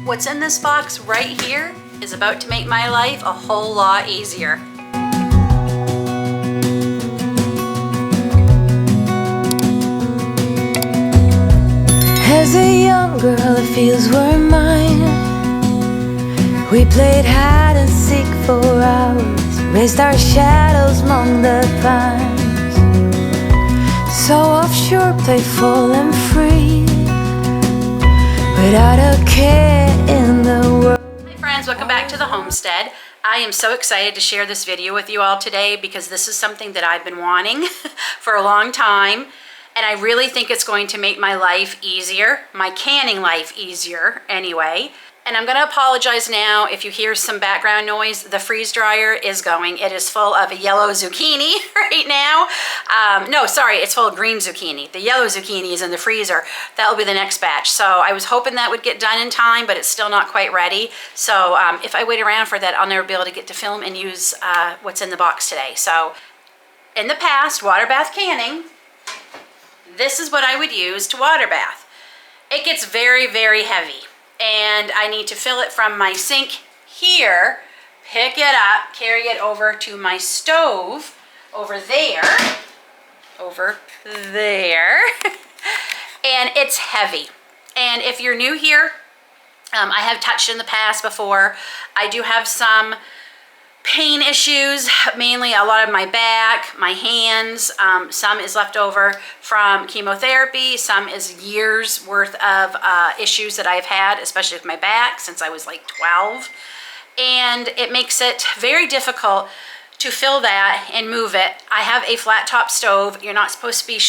What's in this box right here is about to make my life a whole lot easier. As a young girl, the fields were mine. We played hide and seek for hours, raised our shadows among the pines. So offshore, playful and free, without a care in the world. Hi friends, welcome back to the homestead. I am so excited to share this video with you all today because this is something that I've been wanting for a long time. And I really think it's going to make my life easier, my canning life easier anyway. And I'm gonna apologize now if you hear some background noise. The freeze dryer is going. It is full of a yellow zucchini right now. No, sorry, it's full of green zucchini. The yellow zucchini is in the freezer. That'll be the next batch. So I was hoping that would get done in time, but it's still not quite ready. So if I wait around for that, I'll never be able to get to film and use what's in the box today. So in the past, water bath canning, this is what I would use to water bath. It gets very, very heavy, and I need to fill it from my sink here, pick it up, carry it over to my stove over there, and it's heavy. And if you're new here, I have touched in the past before. I do have some pain issues, mainly a lot of my back, my hands. Some is left over from chemotherapy. Some is years worth of issues that I've had, especially with my back since I was like 12. And it makes it very difficult to fill that and move it. I have a flat top stove. You're not supposed to be,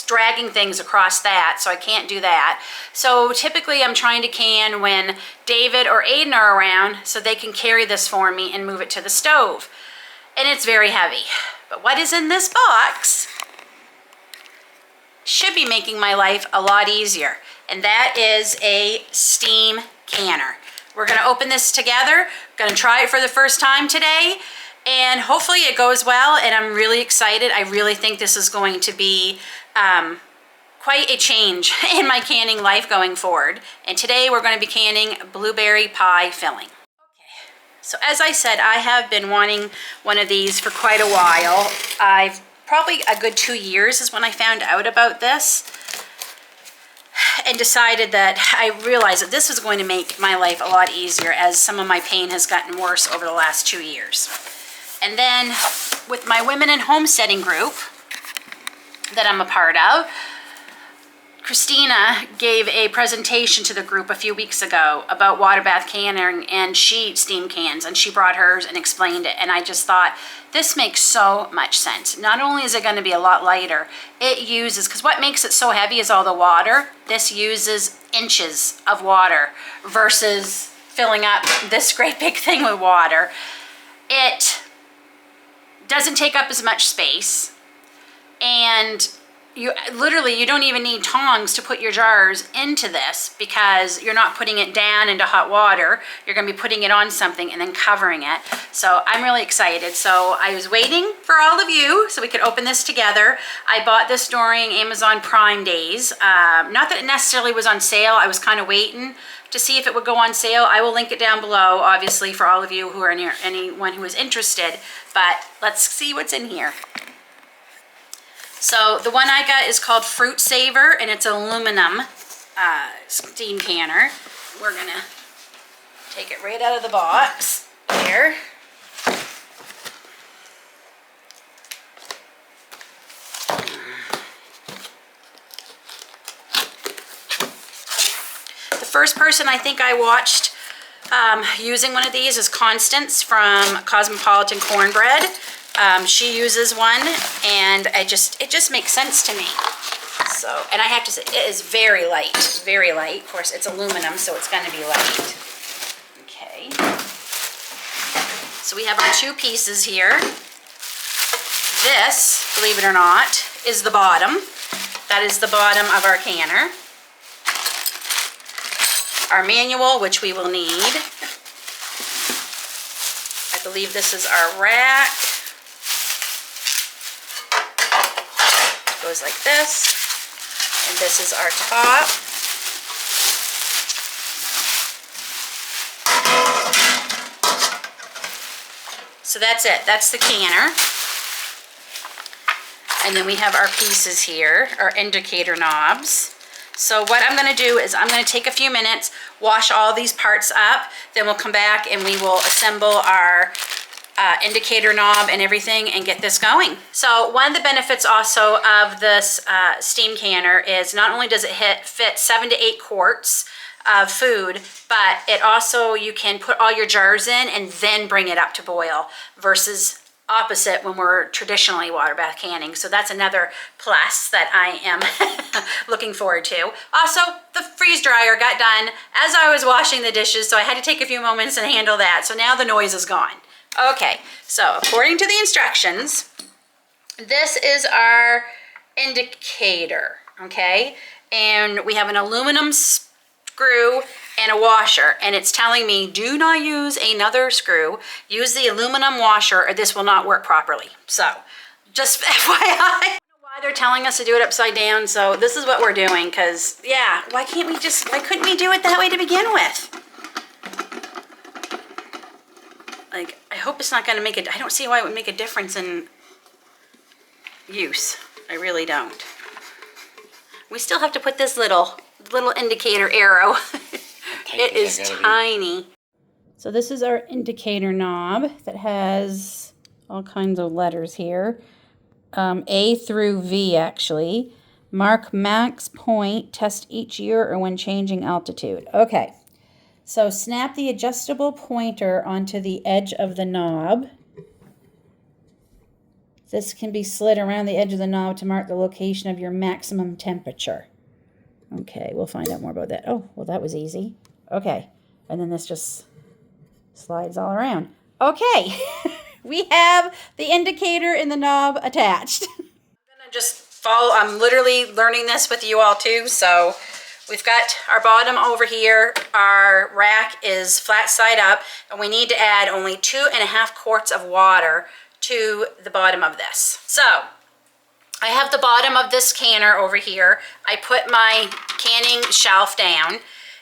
dragging things across that, so I can't do that. So typically I'm trying to can when David or Aiden are around so they can carry this for me and move it to the stove. And it's very heavy. But what is in this box should be making my life a lot easier. And that is a steam canner. We're gonna open this together. Gonna try it for the first time today. And hopefully it goes well, and I'm really excited. I really think this is going to be quite a change in my canning life going forward. And today we're going to be canning blueberry pie filling. Okay, so as I said, I have been wanting one of these for quite a while. I've probably a good 2 years is when I found out about this and decided that I realized that this was going to make my life a lot easier as some of my pain has gotten worse over the last 2 years. And then with my women in homesteading group that I'm a part of, Christina gave a presentation to the group a few weeks ago about water bath canning, and she steam cans, and she brought hers and explained it. And I just thought, this makes so much sense. Not only is it going to be a lot lighter, it uses, because what makes it so heavy is all the water. This uses inches of water versus filling up this great big thing with water. It doesn't take up as much space, and you don't even need tongs to put your jars into this because you're not putting it down into hot water. You're going to be putting it on something and then covering it. So I'm really excited. So I was waiting for all of you so we could open this together. I bought this during Amazon Prime days. Not that it necessarily was on sale. I was kind of waiting to see if it would go on sale. I will link it down below, obviously, for all of you who are near, anyone who is interested. But let's see what's in here. So the one I got is called Fruit Saver, and it's aluminum steam canner. We're gonna take it right out of the box here. The first person I think I watched using one of these is Constance from Cosmopolitan Cornbread. She uses one, and it just makes sense to me. So, and I have to say, it is very light, very light. Of course, it's aluminum, so it's going to be light. Okay. So we have our two pieces here. This, believe it or not, is the bottom. That is the bottom of our canner. Our manual, which we will need. I believe this is our rack. It goes like this, and this is our top. So that's it. That's the canner. And then we have our pieces here, our indicator knobs. So what I'm gonna do is I'm gonna take a few minutes, wash all these parts up, then we'll come back and we will assemble our indicator knob and everything and get this going. So one of the benefits also of this steam canner is not only does it fit 7 to 8 quarts of food, but it also, you can put all your jars in and then bring it up to boil versus opposite when we're traditionally water bath canning. So that's another plus that I am looking forward to. Also, the freeze dryer got done as I was washing the dishes, so I had to take a few moments and handle that. So now the noise is gone. Okay, so according to the instructions, this is our indicator, okay? And we have an aluminum screw and a washer, and it's telling me do not use another screw. Use the aluminum washer or this will not work properly. So just FYI. I don't know why they're telling us to do it upside down, so this is what we're doing, because yeah, why couldn't we do it that way to begin with? Like, I hope it's not going to make it, I don't see why it would make a difference in use. I really don't. We still have to put this little indicator arrow. It is tiny. So this is our indicator knob that has all kinds of letters here. A through V, actually. Mark max point, test each year or when changing altitude. Okay. So snap the adjustable pointer onto the edge of the knob. This can be slid around the edge of the knob to mark the location of your maximum temperature. Okay, we'll find out more about that. Oh, well, that was easy. Okay, and then this just slides all around. Okay, we have the indicator and the knob attached. I'm gonna just follow, I'm literally learning this with you all too, so we've got our bottom over here. Our rack is flat side up, and we need to add only 2.5 quarts of water to the bottom of this. So I have the bottom of this canner over here. I put my canning shelf down,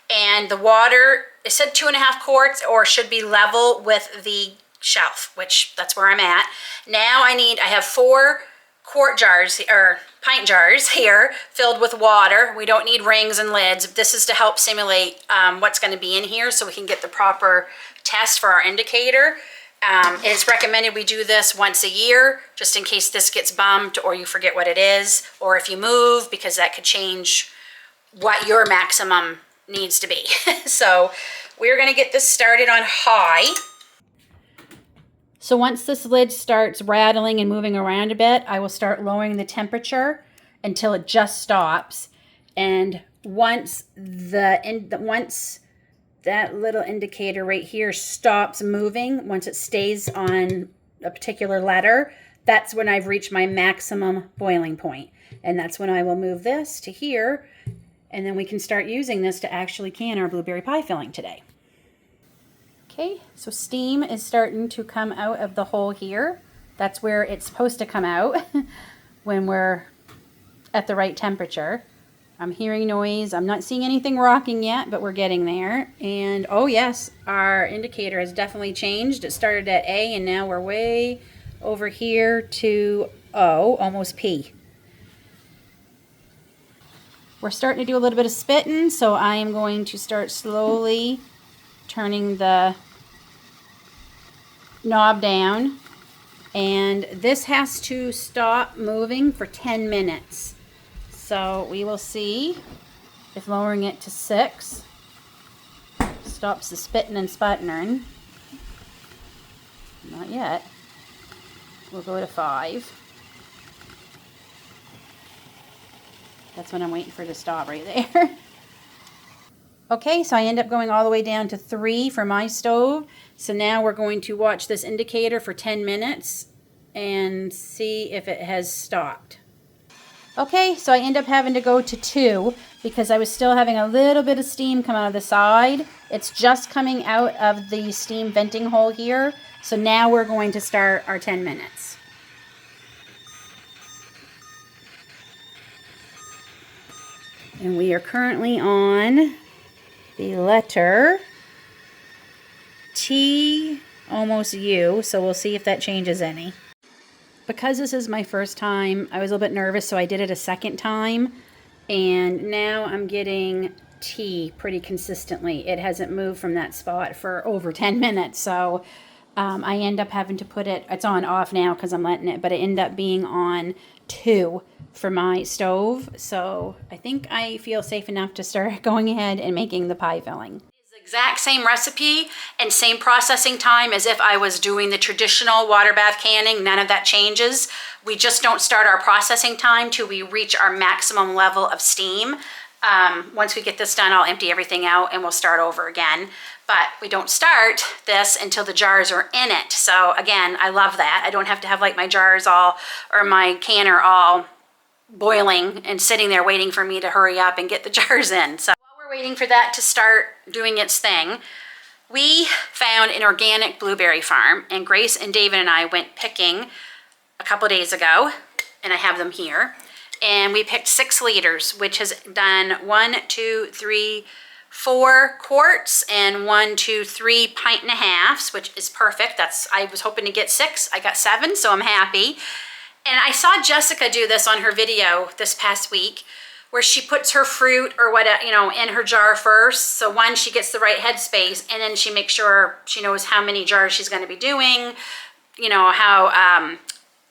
and the water, it said 2.5 quarts or should be level with the shelf, which that's where I'm at. Now I have 4 quart jars or pint jars here filled with water. We don't need rings and lids. This is to help simulate what's going to be in here so we can get the proper test for our indicator. It's recommended we do this once a year just in case this gets bumped or you forget what it is, or if you move, because that could change what your maximum needs to be. So we're going to get this started on high. So once this lid starts rattling and moving around a bit, I will start lowering the temperature until it just stops. And once that little indicator right here stops moving, once it stays on a particular letter, that's when I've reached my maximum boiling point. And that's when I will move this to here, and then we can start using this to actually can our blueberry pie filling today. Okay, so steam is starting to come out of the hole here. That's where it's supposed to come out when we're at the right temperature. I'm hearing noise. I'm not seeing anything rocking yet, but we're getting there. And oh yes, our indicator has definitely changed. It started at A and now we're way over here to O, almost P. We're starting to do a little bit of spitting, so I am going to start slowly turning the knob down. And this has to stop moving for 10 minutes. So we will see if lowering it to 6 stops the spitting and sputtering. Not yet. We'll go to 5. That's what I'm waiting for to stop right there. Okay, so I end up going all the way down to 3 for my stove. So now we're going to watch this indicator for 10 minutes and see if it has stopped. Okay, so I end up having to go to 2 because I was still having a little bit of steam come out of the side. It's just coming out of the steam venting hole here. So now we're going to start our 10 minutes. And we are currently on the letter T. almost U, so we'll see if that changes any. Because this is my first time, I was a little bit nervous, so I did it a second time, and now I'm getting tea pretty consistently. It hasn't moved from that spot for over 10 minutes, so I end up having to put it, it's on off now because I'm letting it, but it ended up being on 2 for my stove, so I think I feel safe enough to start going ahead and making the pie filling. It's the exact same recipe and same processing time as if I was doing the traditional water bath canning. None of that changes. We just don't start our processing time till we reach our maximum level of steam. Once we get this done, I'll empty everything out and we'll start over again. But we don't start this until the jars are in it. So again, I love that. I don't have to have like my jars all, or my canner all boiling and sitting there waiting for me to hurry up and get the jars in. So while we're waiting for that to start doing its thing, we found an organic blueberry farm, and Grace and David and I went picking a couple days ago, and I have them here. And we picked 6 liters, which has done 1, 2, 3, 4 quarts and 1, 2, 3 pint and a halves, which is perfect. I was hoping to get 6. I got 7, so I'm happy. And I saw Jessica do this on her video this past week, where she puts her fruit or what, in her jar first. So one, she gets the right headspace, and then she makes sure she knows how many jars she's going to be doing,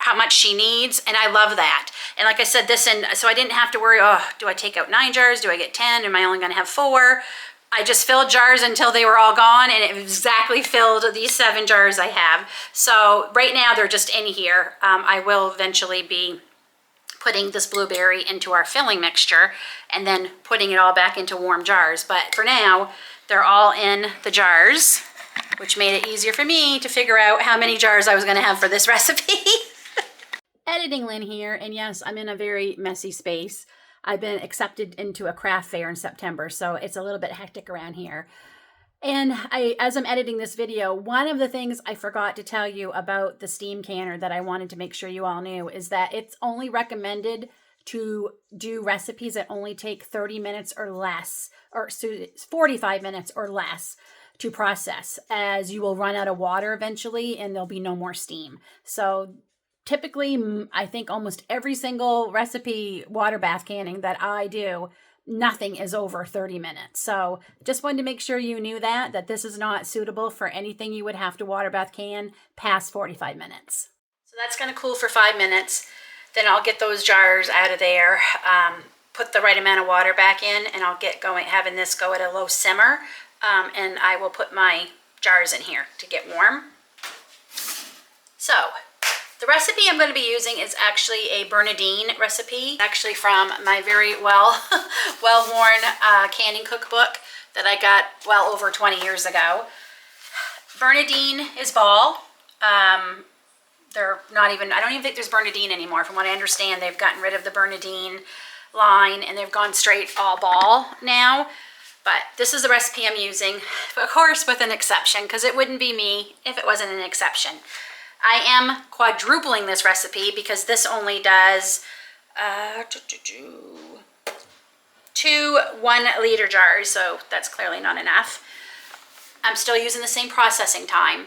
how much she needs, and I love that. And like I said, so I didn't have to worry, oh, do I take out 9 jars? Do I get 10? Am I only going to have 4? I just filled jars until they were all gone, and it exactly filled these 7 jars I have. So right now they're just in here. I will eventually be putting this blueberry into our filling mixture and then putting it all back into warm jars. But for now, they're all in the jars, which made it easier for me to figure out how many jars I was going to have for this recipe. Editing Lynn here, and yes, I'm in a very messy space. I've been accepted into a craft fair in September, so it's a little bit hectic around here. And as I'm editing this video, one of the things I forgot to tell you about the steam canner that I wanted to make sure you all knew is that it's only recommended to do recipes that only take 30 minutes or less, or 45 minutes or less to process, as you will run out of water eventually and there'll be no more steam. So typically, I think almost every single recipe water bath canning that I do, nothing is over 30 minutes. So just wanted to make sure you knew that this is not suitable for anything you would have to water bath can past 45 minutes. So that's going to cool for 5 minutes. Then I'll get those jars out of there, put the right amount of water back in, and I'll get going, having this go at a low simmer. And I will put my jars in here to get warm. So the recipe I'm going to be using is actually a Bernardine recipe, actually from my very well-worn canning cookbook that I got well over 20 years ago. Bernardine is ball. They're not even, I don't even think there's Bernardine anymore. From what I understand, they've gotten rid of the Bernardine line and they've gone straight all ball now. But this is the recipe I'm using, of course with an exception, because it wouldn't be me if it wasn't an exception. I am quadrupling this recipe because this only does 2 1-liter jars, so that's clearly not enough. I'm still using the same processing time,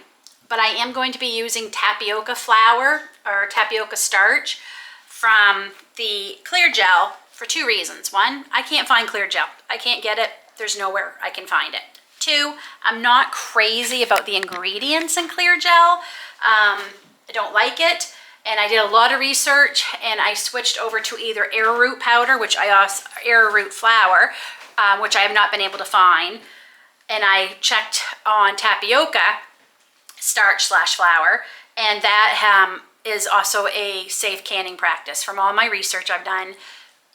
but I am going to be using tapioca flour or tapioca starch from the clear gel for 2 reasons. 1, I can't find clear gel. I can't get it. There's nowhere I can find it. 2, I'm not crazy about the ingredients in clear gel. I don't like it, and I did a lot of research, and I switched over to either arrowroot powder, arrowroot flour, which I have not been able to find, and I checked on tapioca starch / flour, and that is also a safe canning practice from all my research I've done.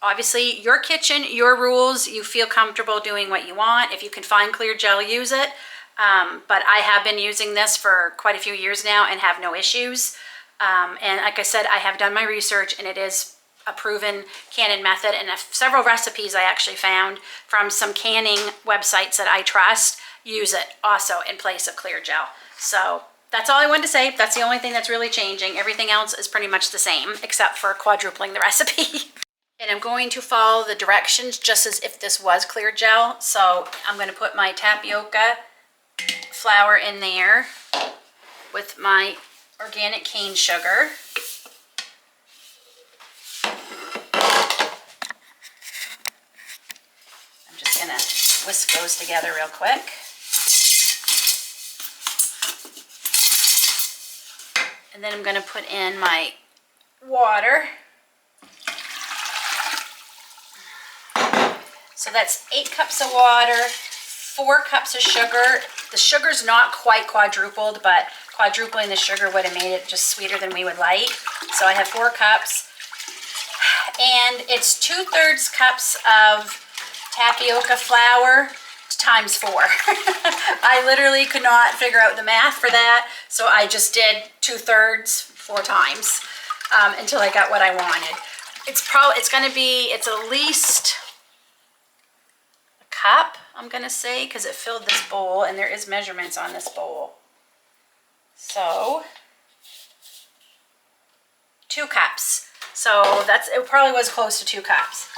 Obviously, your kitchen, your rules, you feel comfortable doing what you want. If you can find clear gel, use it. But I have been using this for quite a few years now and have no issues. And like I said, I have done my research and it is a proven canning method, and several recipes I actually found from some canning websites that I trust use it also in place of clear gel. So that's all I wanted to say. That's the only thing that's really changing. Everything else is pretty much the same except for quadrupling the recipe. And I'm going to follow the directions just as if this was clear gel. So I'm going to put my tapioca flour in there, with my organic cane sugar. I'm just gonna whisk those together real quick. And then I'm gonna put in my water. So that's 8 cups of water, 4 cups of sugar. The sugar's not quite quadrupled, but quadrupling the sugar would have made it just sweeter than we would like. So I have 4 cups. And it's 2/3 cups of tapioca flour times 4. I literally could not figure out the math for that. So I just did 2/3 4 times until I got what I wanted. It's at least a cup, I'm gonna say, because it filled this bowl and there is measurements on this bowl. So 2 cups. So it probably was close to 2 cups.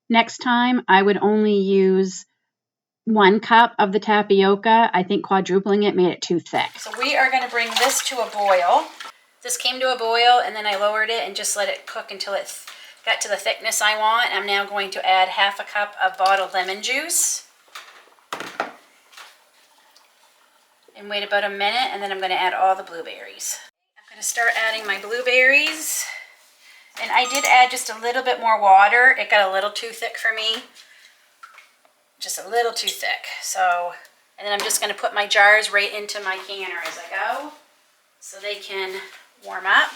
Next time I would only use 1 cup of the tapioca. I think quadrupling it made it too thick. So we are going to bring this to a boil. This came to a boil and then I lowered it and just let it cook until it got to the thickness I want. I'm now going to add 1/2 cup of bottled lemon juice. And wait about a minute, and then I'm going to add all the blueberries. I'm going to start adding my blueberries. And I did add just a little bit more water. It got a little too thick for me. Just a little too thick. So, and then I'm just going to put my jars right into my canner as I go so they can warm up.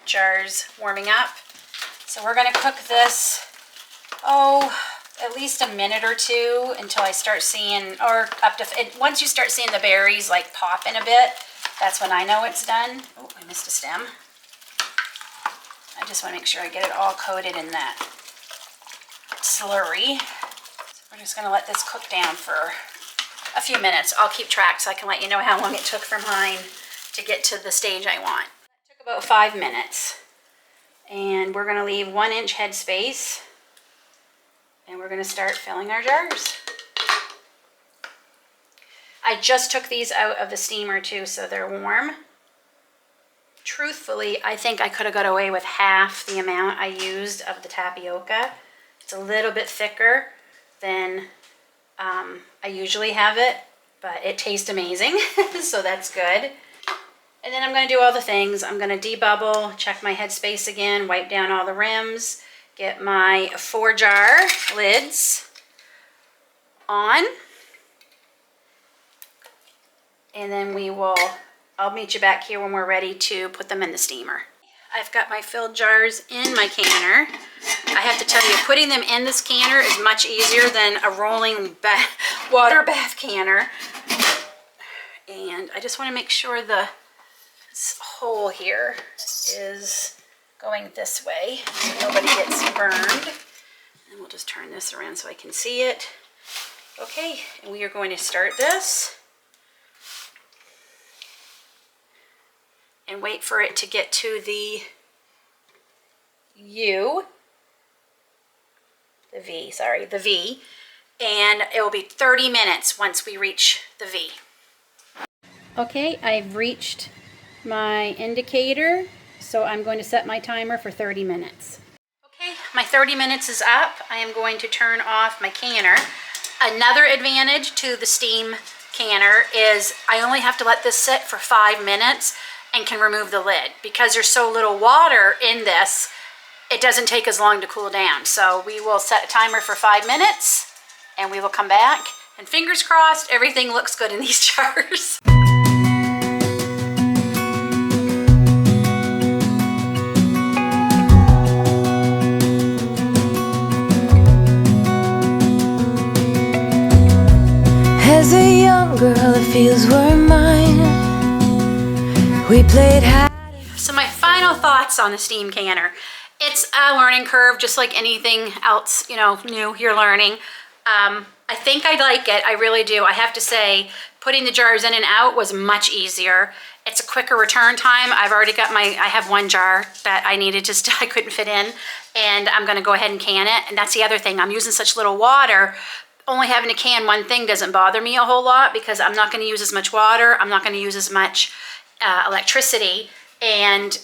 Jars warming up. So we're going to cook this, at least a minute or 2 until I start seeing, or up to, once you start seeing the berries like pop in a bit, that's when I know it's done. Oh, I missed a stem. I just want to make sure I get it all coated in that slurry. So we're just going to let this cook down for a few minutes. I'll keep track so I can let you know how long it took for mine to get to the stage I want. It took about 5 minutes. And we're going to leave 1-inch head space. And we're going to start filling our jars. I just took these out of the steamer too, so they're warm. Truthfully, I think I could have got away with half the amount I used of the tapioca. It's a little bit thicker than I usually have it, but it tastes amazing, so that's good. And then I'm going to do all the things. I'm going to debubble, check my headspace again, wipe down all the rims, get my 4-jar lids on. And then I'll meet you back here when we're ready to put them in the steamer. I've got my filled jars in my canner. I have to tell you, putting them in this canner is much easier than a rolling water bath canner. And I just want to make sure this hole here is going this way so nobody gets burned. And we'll just turn this around so I can see it. Okay, and we are going to start this. And wait for it to get to the V, and it will be 30 minutes once we reach the V. Okay, I've reached my indicator, so I'm going to set my timer for 30 minutes. Okay, my 30 minutes is up. I am going to turn off my canner. Another advantage to the steam canner is I only have to let this sit for 5 minutes and can remove the lid. Because there's so little water in this, it doesn't take as long to cool down. So we will set a timer for 5 minutes and we will come back, and fingers crossed everything looks good in these jars. As a young girl, it feels we're mine. We played hide. So my final thoughts on the steam canner. It's a learning curve, just like anything else, new you're learning. I think I like it. I really do. I have to say, putting the jars in and out was much easier. It's a quicker return time. I've already got I have 1 jar that I needed I couldn't fit in, and I'm gonna go ahead and can it. And that's the other thing. I'm using such little water. only having to can one thing doesn't bother me a whole lot because I'm not going to use as much water. I'm not going to use as much electricity, and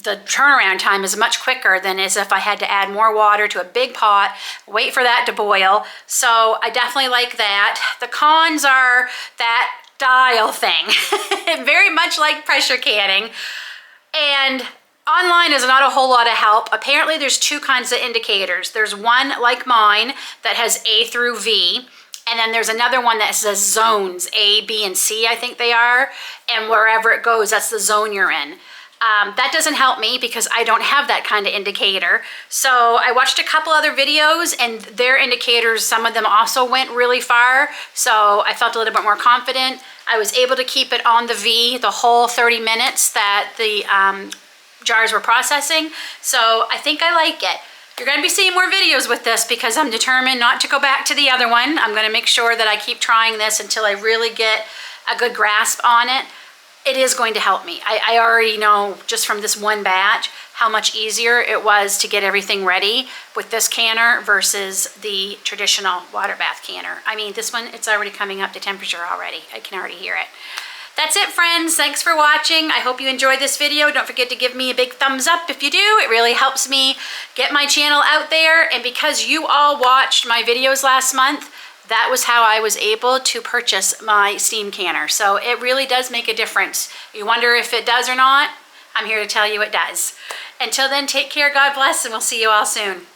the turnaround time is much quicker than as if I had to add more water to a big pot, wait for that to boil. So I definitely like that. The cons are that dial thing, very much like pressure canning. And online is not a whole lot of help. Apparently there's two kinds of indicators. There's one like mine that has A through V, and then there's another one that says zones, A, B, and C, I think they are. And wherever it goes, that's the zone you're in. That doesn't help me because I don't have that kind of indicator. So I watched a couple other videos and their indicators, some of them also went really far. So I felt a little bit more confident. I was able to keep it on the V the whole 30 minutes that the jars were processing. So I think I like it. You're going to be seeing more videos with this because I'm determined not to go back to the other one. I'm going to make sure that I keep trying this until I really get a good grasp on it. It is going to help me. I already know just from this one batch how much easier it was to get everything ready with this canner versus the traditional water bath canner. I mean, this one, it's already coming up to temperature already. I can already hear it. That's it, friends. Thanks for watching. I hope you enjoyed this video. Don't forget to give me a big thumbs up if you do. It really helps me get my channel out there. And because you all watched my videos last month, that was how I was able to purchase my steam canner. So it really does make a difference. You wonder if it does or not? I'm here to tell you it does. Until then, take care, God bless, and we'll see you all soon.